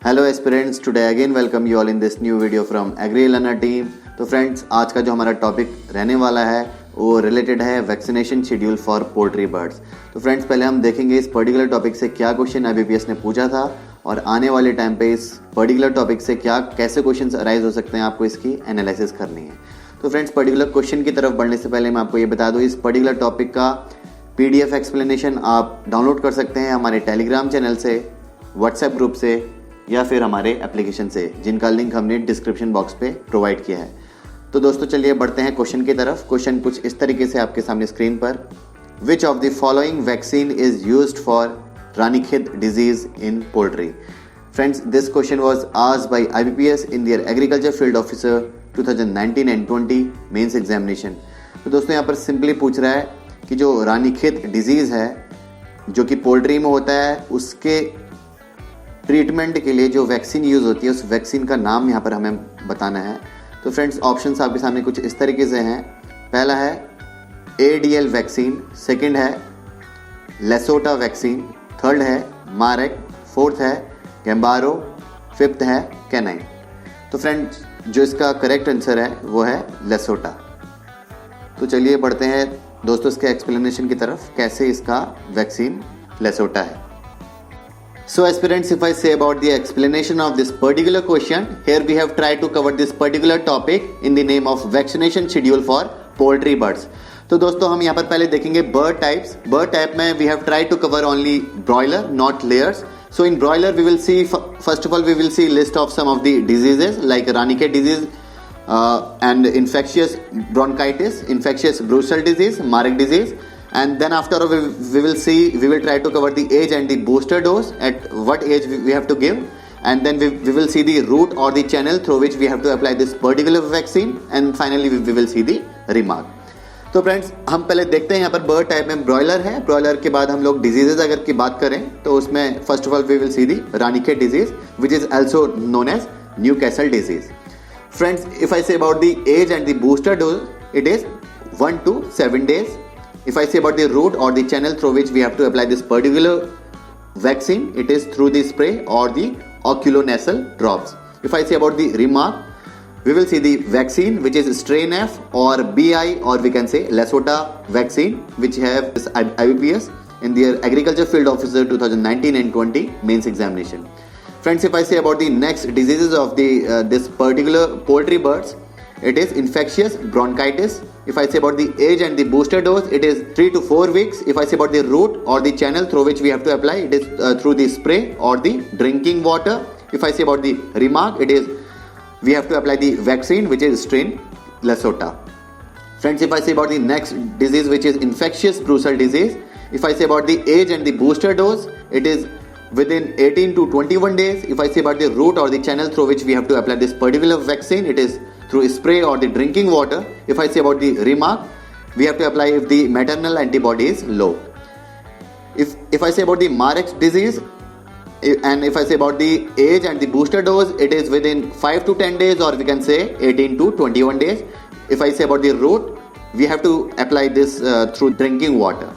Hello aspirants, today again welcome you all in this new video from Agri Learner team. तो friends, आज का जो हमारा topic रहने वाला है वो रिलेटेड है vaccination schedule for poultry birds. तो फ्रेंड्स, पहले हम देखेंगे इस पर्टिकुलर टॉपिक से क्या क्वेश्चन IBPS ने पूछा था और आने वाले टाइम पे इस पर्टिकुलर टॉपिक से कैसे क्वेश्चन अराइज हो सकते हैं, आपको इसकी एनालिसिस करनी है। तो फ्रेंड्स, पर्टिकुलर क्वेश्चन की तरफ बढ़ने से पहले मैं आपको ये बता दूँ, इस पर्टिकुलर टॉपिक का PDF एक्सप्लेनेशन आप डाउनलोड कर सकते हैं हमारे टेलीग्राम चैनल से, व्हाट्सएप ग्रुप से या फिर हमारे एप्लीकेशन से, जिनका लिंक हमने डिस्क्रिप्शन बॉक्स पे प्रोवाइड किया है। तो दोस्तों, चलिए बढ़ते हैं क्वेश्चन की तरफ। क्वेश्चन कुछ इस तरीके से आपके सामने स्क्रीन पर, which of the following vaccine is used for Ranikhet disease in poultry. Friends, this question was asked by IBPS in their agriculture field officer 2019 and 20 mains examination. तो दोस्तों, यहाँ पर सिंपली पूछ रहा है कि जो रानीखेत डिजीज है जो कि पोल्ट्री में होता है, उसके ट्रीटमेंट के लिए जो वैक्सीन यूज़ होती है उस वैक्सीन का नाम यहाँ पर हमें बताना है। तो फ्रेंड्स, ऑप्शंस आपके सामने कुछ इस तरीके से हैं। पहला है ADL वैक्सीन, सेकंड है लेसोटा वैक्सीन, थर्ड है मारेक, फोर्थ है गैम्बारो, फिफ्थ है कैनाइन। तो फ्रेंड्स, जो इसका करेक्ट आंसर है वो है लेसोटा। तो चलिए बढ़ते हैं दोस्तों इसके एक्सप्लेनेशन की तरफ, कैसे इसका वैक्सीन लेसोटा है। So aspirants, if I say about the explanation of this particular question, here we have tried to cover this particular topic in the name of vaccination schedule for poultry birds. तो दोस्तों, हम यहाँ पर पहले देखेंगे bird types. Bird type में we have tried to cover only broiler, not layers. So in broiler we will see, first of all we will see list of some of the diseases like Ranichet disease and infectious bronchitis, infectious brucell disease, Marek disease. And then after we will try to cover the age and the booster dose, at what age we have to give, and then we will see the route or the channel through which we have to apply this particular vaccine, and finally we will see the remark. तो friends, हम पहले देखते हैं यहाँ पर bird type में broiler है। Broiler के बाद हम लोग डिजीजेज अगर की बात करें तो उसमें first of all we will see the Ranikhet disease which is also known as Newcastle disease. Friends, if I say about the age and the booster dose, it is 1 to 7 days. If I say about the route or the channel through which we have to apply this particular vaccine, it is through the spray or the oculonasal drops. If I say about the remark, we will see the vaccine which is strain F or BI, or we can say Lesota vaccine, which have this IBPS in their agriculture field officer 2019 and 20 mains examination. Friends, if I say about the next diseases of the this particular poultry birds, it is infectious bronchitis. If I say about the age and the booster dose, it is 3 to 4 weeks. If I say about the route or the channel through which we have to apply, it is through the spray or the drinking water. If I say about the remark, it is we have to apply the vaccine which is strain Lesota. Friends, if I say about the next disease which is infectious brucell disease, if I say about the age and the booster dose, it is within 18 to 21 days. If I say about the route or the channel through which we have to apply this particular vaccine, it is through spray or the drinking water. If I say about the remark, we have to apply if the maternal antibody is low. If I say about the Marek disease, and if I say about the age and the booster dose, it is within 5 to 10 days, or we can say 18 to 21 days. If I say about the route, we have to apply this through drinking water.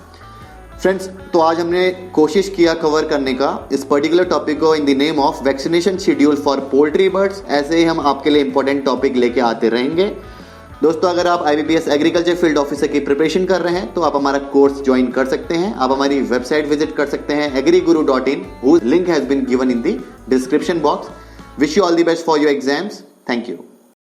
Friends, तो आज हमने कोशिश किया cover करने का इस particular topic को in the name of vaccination schedule for poultry birds. ऐसे ही हम आपके लिए इंपॉर्टेंट टॉपिक लेके आते रहेंगे। दोस्तों, अगर आप IBPS एग्रीकल्चर फील्ड ऑफिसर की प्रिपरेशन कर रहे हैं तो आप हमारा कोर्स ज्वाइन कर सकते हैं। आप हमारी वेबसाइट विजिट कर सकते हैं agriguru.in, whose link has been given in the description box. Wish you all the best for your exams. Thank you.